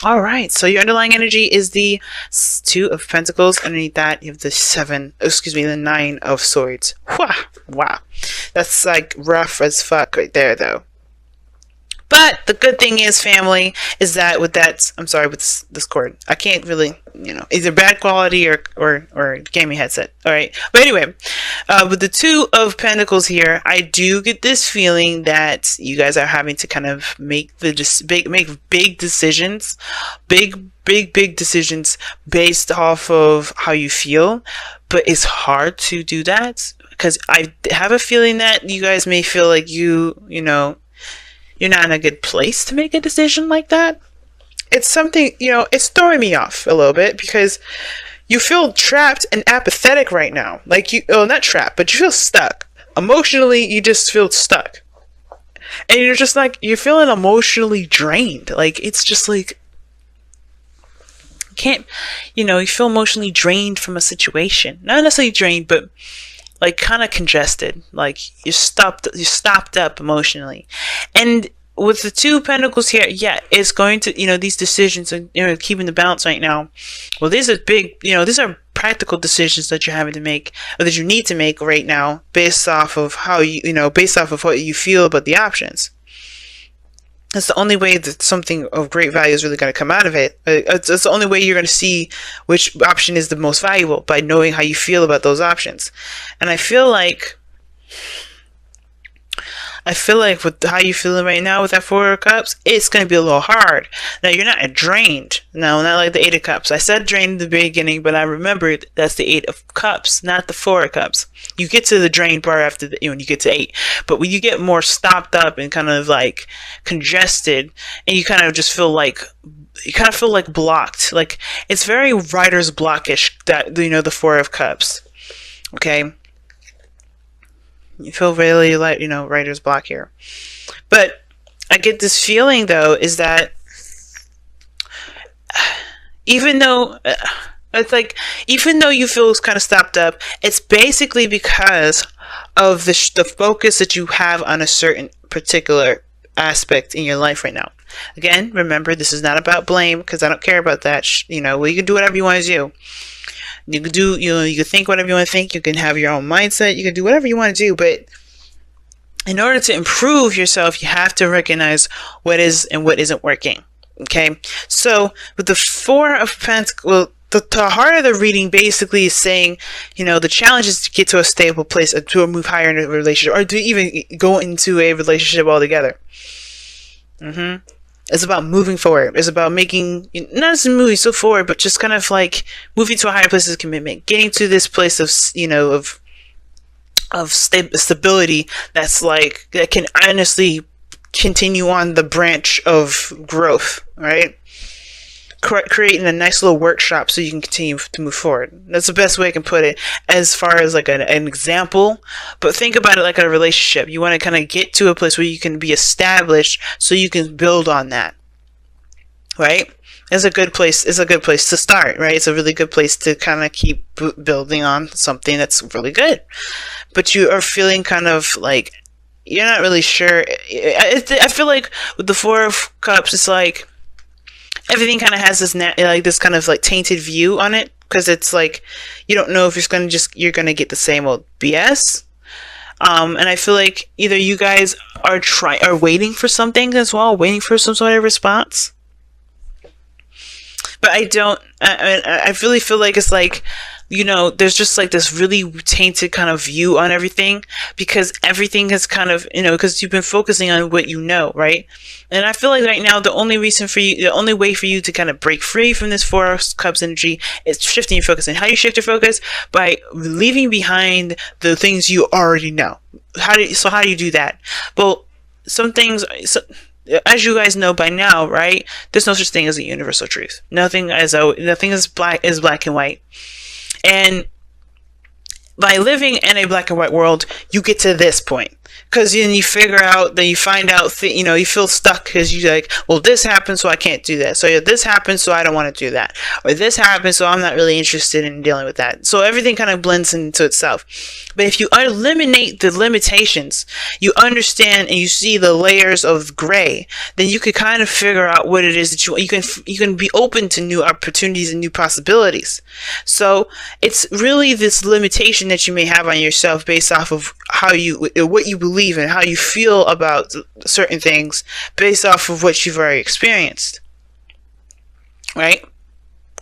All right, so your underlying energy is the Two of Pentacles. Underneath that, you have the Nine of Swords. Wow, wow. That's like rough as fuck right there, though. But the good thing is, family, is that with that, I'm sorry, with this cord, I can't really, either bad quality or gaming headset. All right. But anyway, with the Two of Pentacles here, I do get this feeling that you guys are having to kind of make big decisions, big decisions based off of how you feel. But it's hard to do that because I have a feeling that you guys may feel like you're not in a good place to make a decision like that. It's something, it's throwing me off a little bit because you feel trapped and apathetic right now. Like not trapped, but you feel stuck. Emotionally, you just feel stuck. And you're just like, you're feeling emotionally drained. Like, it's just like, you feel emotionally drained from a situation. Not necessarily drained, but like kind of congested, like you're stopped up emotionally. And with the Two of Pentacles here, yeah, it's going to, these decisions and keeping the balance right now. Well, these are big, these are practical decisions that you're having to make, or that you need to make right now, based off of how based off of what you feel about the options. That's the only way that something of great value is really going to come out of it. It's the only way you're going to see which option is the most valuable, by knowing how you feel about those options. And I feel like with how you're feeling right now with that Four of Cups, it's going to be a little hard. Now, you're not drained. No, not like the Eight of Cups. I said drained in the beginning, but I remembered that's the Eight of Cups, not the Four of Cups. You get to the drained part after when you get to 8. But when you get more stopped up and kind of like congested, and you kind of just feel like, blocked. Like, it's very writer's blockish, that, the Four of Cups. Okay? You feel really like, writer's block here. But I get this feeling, though, is that even though you feel kind of stopped up, it's basically because of the focus that you have on a certain particular aspect in your life right now. Again, remember, this is not about blame, because I don't care about that. You can do whatever you want to do. You can do, you can think whatever you want to think. You can have your own mindset. You can do whatever you want to do. But in order to improve yourself, you have to recognize what is and what isn't working. Okay? So with the Four of Pentacles, the heart of the reading basically is saying, the challenge is to get to a stable place, or to move higher in a relationship, or to even go into a relationship altogether. It's about moving forward. It's about making, not just moving so forward, but just kind of like moving to a higher place of commitment, getting to this place of, stability that's like, that can honestly continue on the branch of growth, right? Creating a nice little workshop so you can continue to move forward. That's the best way I can put it, as far as like an example. But think about it like a relationship. You want to kind of get to a place where you can be established, so you can build on that, right? It's a good place. It's a good place to start, right? It's a really good place to kind of keep building on something that's really good. But you are feeling kind of like you're not really sure. I feel like with the Four of Cups, it's like everything kind of has this kind of like tainted view on it, because it's like you don't know if you're gonna get the same old BS. And I feel like either you guys are waiting for something as well, waiting for some sort of response. But I really feel like it's like, there's just like this really tainted kind of view on everything, because everything has kind of, because you've been focusing on what right? And I feel like right now, the only way for you to kind of break free from this Four of Cups energy is shifting your focus. And how you shift your focus? By leaving behind the things you already know. How do you do that? Well, some things, as you guys know by now, right? There's no such thing as a universal truth. Nothing is black and white. And by living in a black and white world, you get to this point. Because then you figure out, then you find out, you feel stuck because you're like, well, this happened, so I can't do that. So this happened, so I don't want to do that. Or this happened, so I'm not really interested in dealing with that. So everything kind of blends into itself. But if you eliminate the limitations, you understand and you see the layers of gray, then you can kind of figure out what it is that you can be open to new opportunities and new possibilities. So it's really this limitation that you may have on yourself based off of what you believe and how you feel about certain things based off of what you've already experienced, right?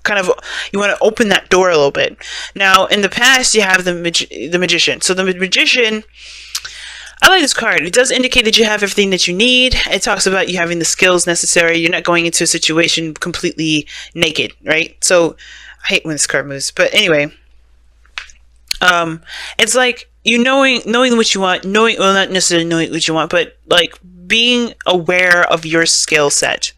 Kind of, you want to open that door a little bit. Now, in the past, you have the magician. So the magician, I like this card. It does indicate that you have everything that you need. It talks about you having the skills necessary. You're not going into a situation completely naked, right? So I hate when this card moves, but anyway, it's like knowing what you want, well, not necessarily knowing what you want, but like being aware of your skill set,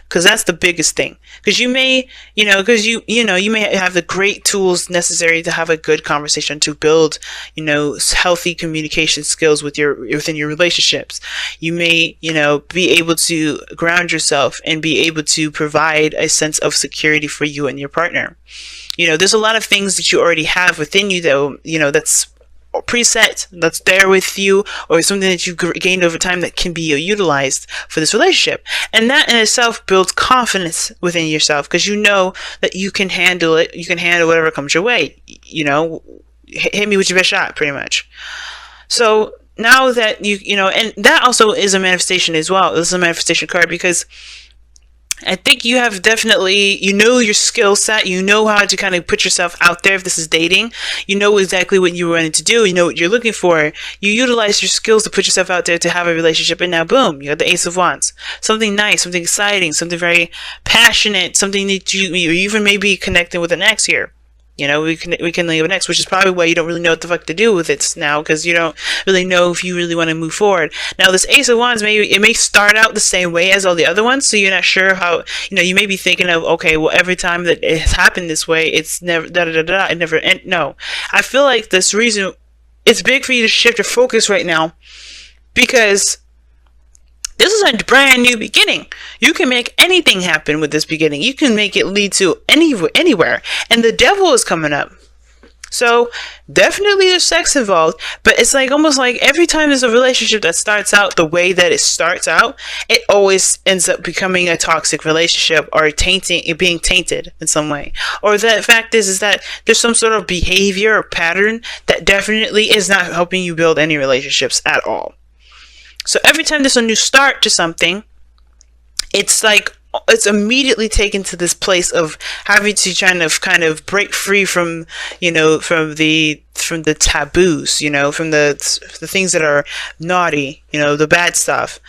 because that's the biggest thing. Because you may, you may have the great tools necessary to have a good conversation, to build, healthy communication skills within your relationships. You may, be able to ground yourself and be able to provide a sense of security for you and your partner. There's a lot of things that you already have within you that, that's preset, that's there with you, or something that you've gained over time that can be utilized for this relationship. And that in itself builds confidence within yourself, because you know that you can handle it. You can handle whatever comes your way. Hit me with your best shot, pretty much. So now that and that also is a manifestation as well. This is a manifestation card, because I think you have definitely, your skill set, how to kind of put yourself out there. If this is dating, you know exactly what you're wanting to do, you know what you're looking for. You utilize your skills to put yourself out there to have a relationship, and now boom, you got the Ace of Wands. Something nice, something exciting, something very passionate, something that you even may be connecting with an ex here. We can leave an ex, which is probably why you don't really know what the fuck to do with it now, because you don't really know if you really want to move forward. Now, this Ace of Wands, it may start out the same way as all the other ones, so you're not sure how, you may be thinking of, okay, well, every time that it has happened this way, it's never, it never end. No. I feel like this reason, it's big for you to shift your focus right now, because this is a brand new beginning. You can make anything happen with this beginning. You can make it lead to anywhere. And the devil is coming up. So definitely there's sex involved, but it's like almost like every time there's a relationship that starts out the way that it starts out, it always ends up becoming a toxic relationship, or being tainted in some way. Or the fact is that there's some sort of behavior or pattern that definitely is not helping you build any relationships at all. So every time there's a new start to something, it's like it's immediately taken to this place of having to kind of break free from the taboos, from the things that are naughty, the bad stuff.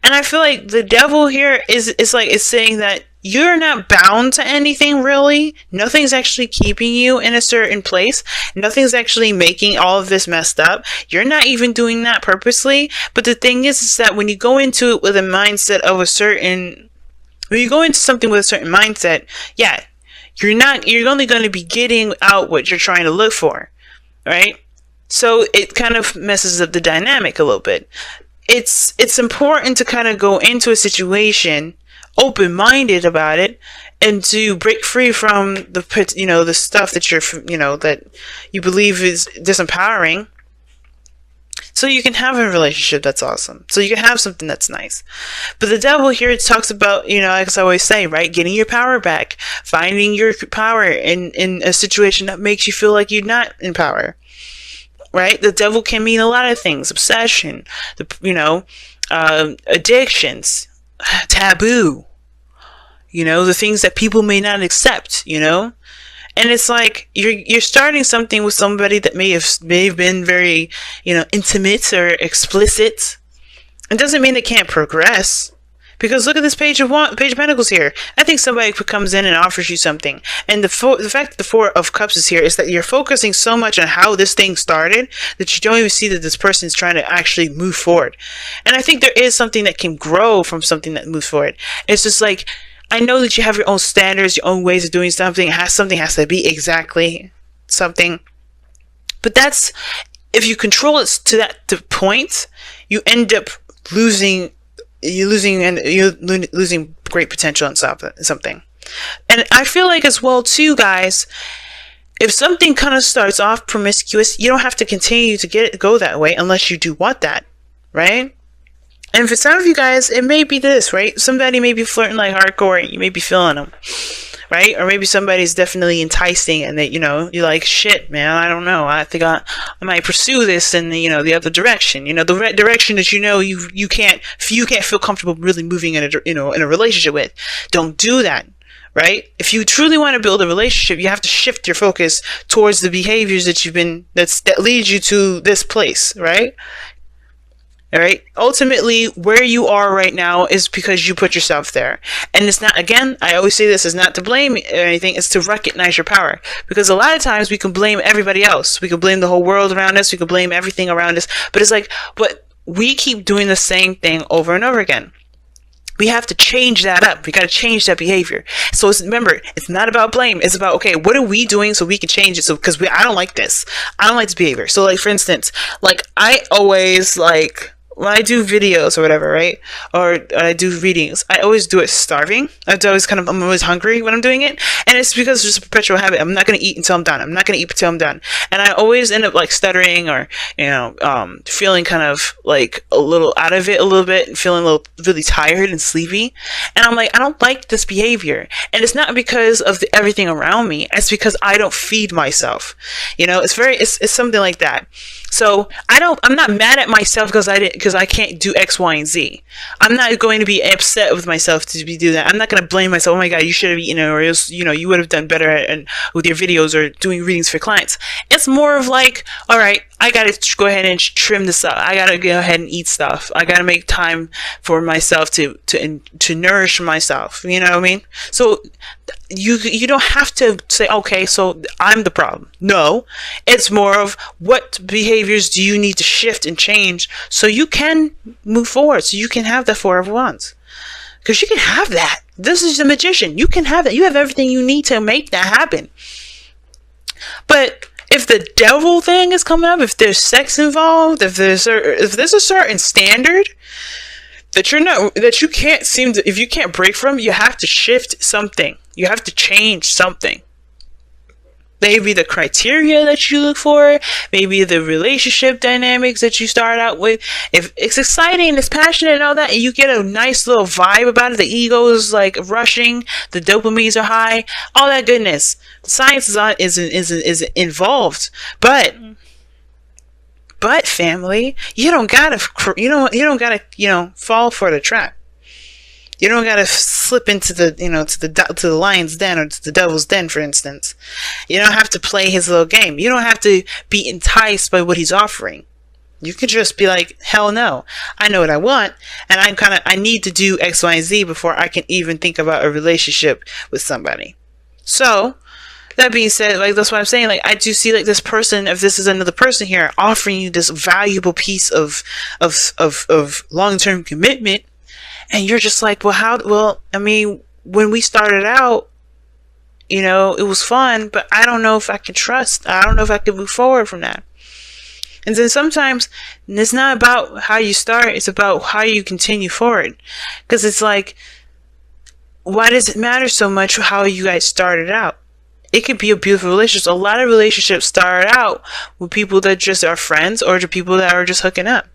And I feel like the devil here is saying that you're not bound to anything, really. Nothing's actually keeping you in a certain place. Nothing's actually making all of this messed up. You're not even doing that purposely. But the thing is that when you go into it with a mindset of when you go into something with a certain mindset, yeah, you're only going to be getting out what you're trying to look for, right? So it kind of messes up the dynamic a little bit. It's important to kind of go into a situation open-minded about it, and to break free from the stuff that that you believe is disempowering, so you can have a relationship that's awesome, so you can have something that's nice. But the devil here talks about, like I always say, right, getting your power back, finding your power in a situation that makes you feel like you're not in power, right? The devil can mean a lot of things: obsession, addictions, taboo, the things that people may not accept, and it's like you're starting something with somebody that may have been very, intimate or explicit. It doesn't mean they can't progress, because look at this Page of Pentacles here. I think somebody comes in and offers you something, and the fact that the Four of Cups is here is that you're focusing so much on how this thing started that you don't even see that this person is trying to actually move forward. And I think there is something that can grow from something that moves forward. It's just like, I know that you have your own standards, your own ways of doing something. Something has to be exactly something. But that's, if you control it to that point, you end up losing great potential in something. And I feel like as well too, guys, if something kind of starts off promiscuous, you don't have to continue to go that way unless you do want that, right? And for some of you guys, it may be this, right? Somebody may be flirting like hardcore and you may be feeling them, right? Or maybe somebody's definitely enticing and that, you're like, shit, man, I don't know. I think I might pursue this in the, the other direction. The direction that you can't feel comfortable really moving in a relationship with. Don't do that. Right? If you truly want to build a relationship, you have to shift your focus towards the behaviors that lead you to this place, right? All right. Ultimately, where you are right now is because you put yourself there. And it's not, again, I always say this is not to blame or anything. It's to recognize your power. Because a lot of times we can blame everybody else. We can blame the whole world around us. We can blame everything around us. But it's like, but we keep doing the same thing over and over again. We have to change that up. We got to change that behavior. So remember, it's not about blame. It's about, okay, what are we doing so we can change it? So, because I don't like this. I don't like this behavior. So like, for instance, like I always when I do videos or whatever, right? Or I do readings, I always do it starving. I'm always hungry when I'm doing it. And it's because it's just a perpetual habit. I'm not going to eat until I'm done. I'm not going to eat until I'm done. And I always end up like stuttering or, feeling kind of like a little out of it a little bit and feeling really tired and sleepy. And I'm like, I don't like this behavior. And it's not because of everything around me. It's because I don't feed myself. It's something like that. So I'm not mad at myself because I can't do X, Y, and Z. I'm not going to be upset with myself to do that. I'm not going to blame myself. Oh my God, you should have eaten it, or else, you would have done better with your videos or doing readings for clients. It's more of like, all right, I got to go ahead and trim this up. I got to go ahead and eat stuff. I got to make time for myself to nourish myself. You know what I mean? So you don't have to say, okay, so I'm the problem. No, it's more of what behaviors do you need to shift and change so you can move forward, so you can have the Four of Wands. Because you can have that. This is the Magician. You can have that. You have everything you need to make that happen. But if the devil thing is coming up, if there's sex involved, if there's a certain standard that you can't if you can't break from, you have to shift something. You have to change something. Maybe the criteria that you look for, maybe the relationship dynamics that you start out with. If it's exciting, it's passionate and all that, and you get a nice little vibe about it, the ego is like rushing, the dopamines are high, all that goodness. The science is involved, but family, you don't gotta fall for the trap. You don't gotta slip into the to the lion's den or to the devil's den, for instance. You don't have to play his little game. You don't have to be enticed by what he's offering. You can just be like, hell no, I know what I want, and I need to do X, Y, and Z before I can even think about a relationship with somebody. So, that being said, like, that's what I'm saying. Like, I do see like this person, if this is another person here, offering you this valuable piece of long-term commitment. And you're just like, well, I mean, when we started out, it was fun, but I don't know if I can trust. I don't know if I can move forward from that. And then sometimes it's not about how you start. It's about how you continue forward. Because it's like, why does it matter so much how you guys started out? It could be a beautiful relationship. A lot of relationships start out with people that just are friends or the people that are just hooking up.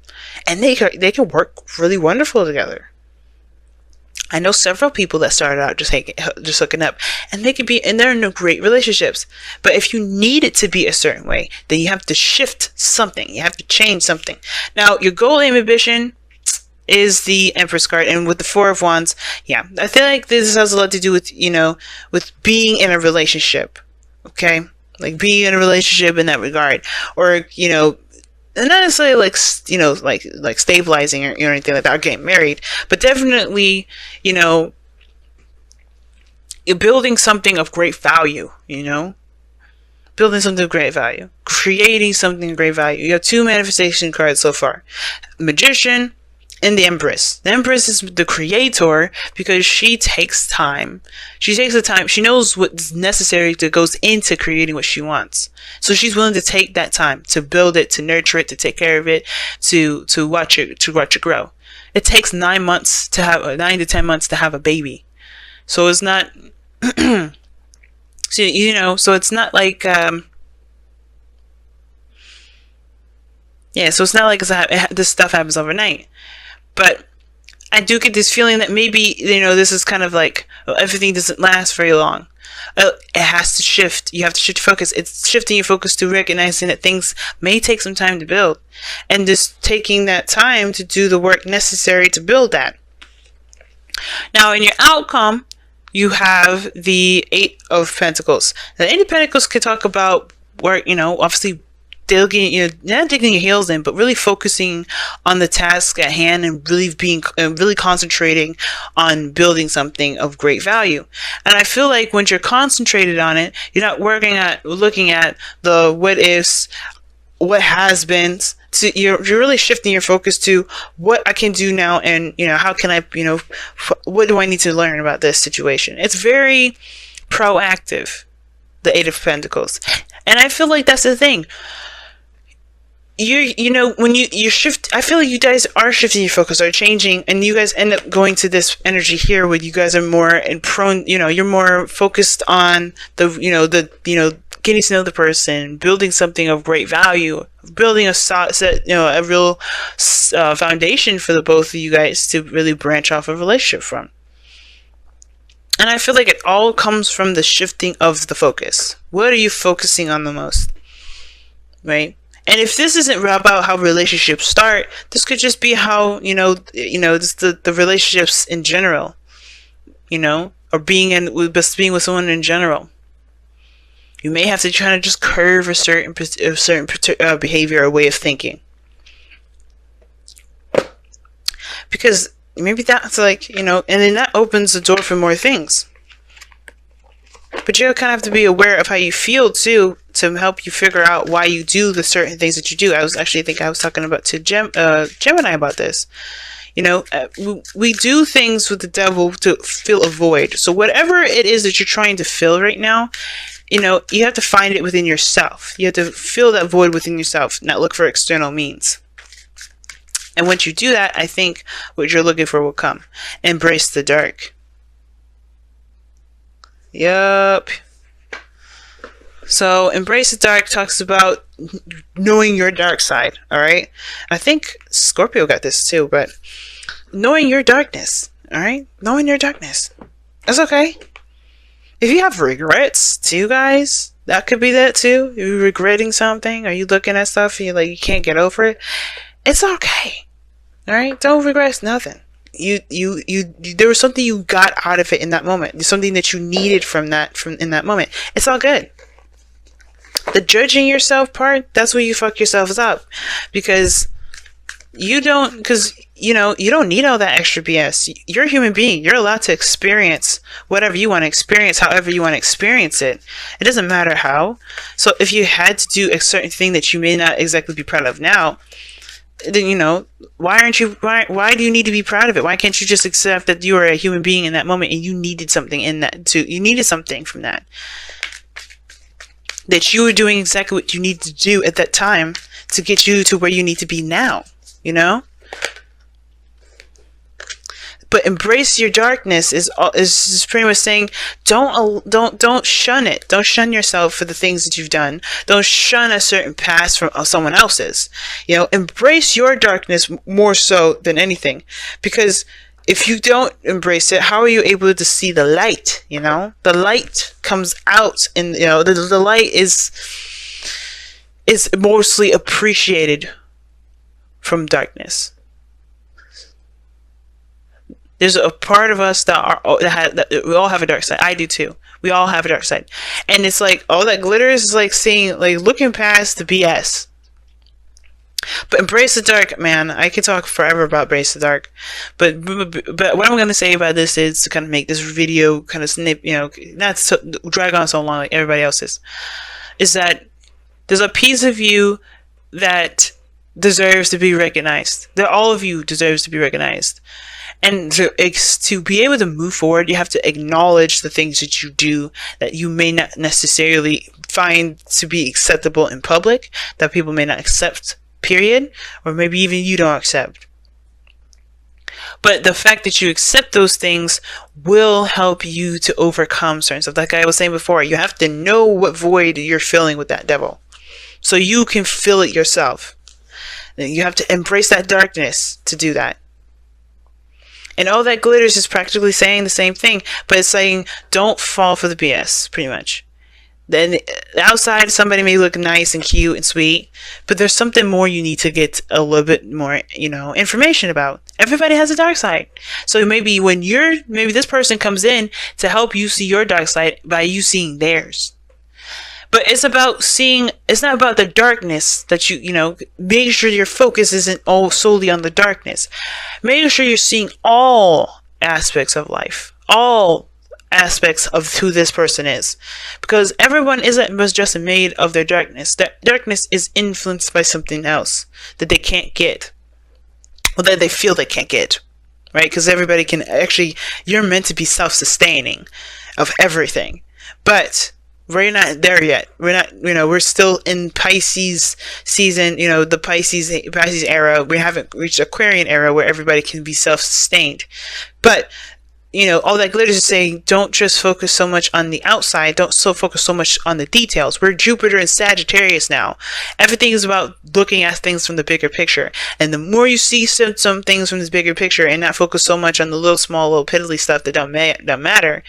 And they can work really wonderful together. I know several people that started out just hooking up, and they're in great relationships. But if you need it to be a certain way, then you have to shift something. You have to change something. Now, your goal and ambition is the Empress card, and with the Four of Wands, yeah, I feel like this has a lot to do with, with being in a relationship. Okay, like being in a relationship in that regard, or and not necessarily like stabilizing or anything like that, or getting married, but definitely you're building something of great value. Building something of great value, creating something of great value. You have two manifestation cards so far: Magician And the Empress. The Empress is the creator because she takes time. She takes the time. She knows what's necessary that goes into creating what she wants. So she's willing to take that time to build it, to nurture it, to take care of it, to watch it grow. It takes 9 months to have 9 to 10 months to have a baby. So it's not, so, you know, so it's not like, so it's not like this stuff happens overnight. But I do get this feeling that maybe, you know, this is kind of like, well, everything doesn't last very long. It has to shift. You have to shift focus. It's shifting your focus to recognizing that things may take some time to build. And just taking that time to do the work necessary to build that. Now, in your outcome, you have the 8 of Pentacles. The 8 of Pentacles can talk about work, you know, obviously digging, you know, not digging your heels in, but really focusing on the task at hand and really concentrating on building something of great value. And I feel like when you're concentrated on it, you're not looking at the what ifs, what has been. So you're really shifting your focus to what I can do now, and, you know, how can I, you know, what do I need to learn about this situation? It's very proactive, the 8 of Pentacles. And I feel like that's the thing. You know, when you shift, I feel like you guys are shifting your focus, are changing, and you guys end up going to this energy here where you guys are more prone, you know, you're more focused on getting to know the person, building something of great value, building a real foundation for the both of you guys to really branch off a relationship from. And I feel like it all comes from the shifting of the focus. What are you focusing on the most? Right? And if this isn't about how relationships start, this could just be how, just the relationships in general, or being with someone in general. You may have to try to just curve a certain behavior or way of thinking. Because maybe that's and then that opens the door for more things. But you kind of have to be aware of how you feel too, to help you figure out why you do the certain things that you do. I was talking about to Gemini about this. We do things with the devil to fill a void. So whatever it is that you're trying to fill right now, you have to find it within yourself. You have to fill that void within yourself, not look for external means. And once you do that, I think what you're looking for will come. Embrace the dark. Yup. So, Embrace the Dark talks about knowing your dark side, alright? I think Scorpio got this too, but knowing your darkness, alright? Knowing your darkness. That's okay. If you have regrets too, guys, that could be that too. If you're regretting something, or you looking at stuff and you can't get over it, it's okay. Alright? Don't regret nothing. There was something you got out of it in that moment. There's something that you needed from in that moment. It's all good. The judging yourself part, that's where you fuck yourselves up, because you don't need all that extra BS. You're a human being. You're allowed to experience whatever you want to experience, however you want to experience it. It doesn't matter how. So if you had to do a certain thing that you may not exactly be proud of now, then why do you need to be proud of it? Why can't you just accept that you are a human being in that moment and you needed something in that too? You needed something from that you were doing exactly what you need to do at that time to get you to where you need to be now, But embrace your darkness is pretty much saying don't shun it. Don't shun yourself for the things that you've done. Don't shun a certain past from someone else's. Embrace your darkness more so than anything, because if you don't embrace it, how are you able to see the light? The light comes out, and the light is mostly appreciated from darkness. There's a part of us that we all have a dark side. I do too. We all have a dark side, and it's like all that glitters is looking past the BS. But embrace the dark, man. I could talk forever about embrace the dark, but what I'm gonna say about this is to kind of make this video kind of not so drag on so long like everybody else's. Is that there's a piece of you that deserves to be recognized. That all of you deserves to be recognized. And to be able to move forward, you have to acknowledge the things that you do that you may not necessarily find to be acceptable in public, that people may not accept, period, or maybe even you don't accept. But the fact that you accept those things will help you to overcome certain stuff. Like I was saying before, you have to know what void you're filling with that devil, so you can fill it yourself. You have to embrace that darkness to do that. And all that glitters is practically saying the same thing, but it's saying don't fall for the BS, pretty much. Then outside, somebody may look nice and cute and sweet, but there's something more you need to get a little bit more, information about. Everybody has a dark side. So maybe maybe this person comes in to help you see your dark side by you seeing theirs. But it's not about the darkness that make sure your focus isn't all solely on the darkness. Make sure you're seeing all aspects of life, all aspects of who this person is. Because everyone was just made of their darkness. That darkness is influenced by something else that they can't get. Well, that they feel they can't get. Right? Because everybody you're meant to be self-sustaining of everything. But we're not there yet. We're not, we're still in Pisces season, the Pisces era. We haven't reached Aquarian era where everybody can be self-sustained. But, all that glitters is saying don't just focus so much on the outside. Don't focus so much on the details. We're Jupiter and Sagittarius now. Everything is about looking at things from the bigger picture. And the more you see some things from this bigger picture and not focus so much on the little piddly stuff that don't matter,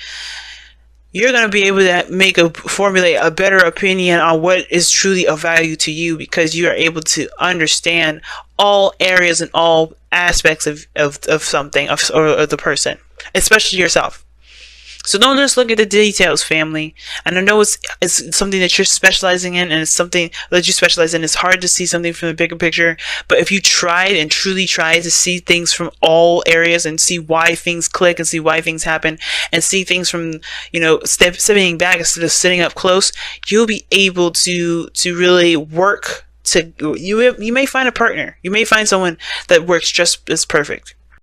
you're going to be able to formulate a better opinion on what is truly of value to you, because you are able to understand all areas and all aspects of something or the person, especially yourself. So don't just look at the details, family. And I know it's something that you're specializing in, and it's something that you specialize in. It's hard to see something from the bigger picture. But if you truly try to see things from all areas and see why things click and see why things happen and see things from, stepping back instead of sitting up close, you'll be able to really work you may find a partner. You may find someone that works just as perfect.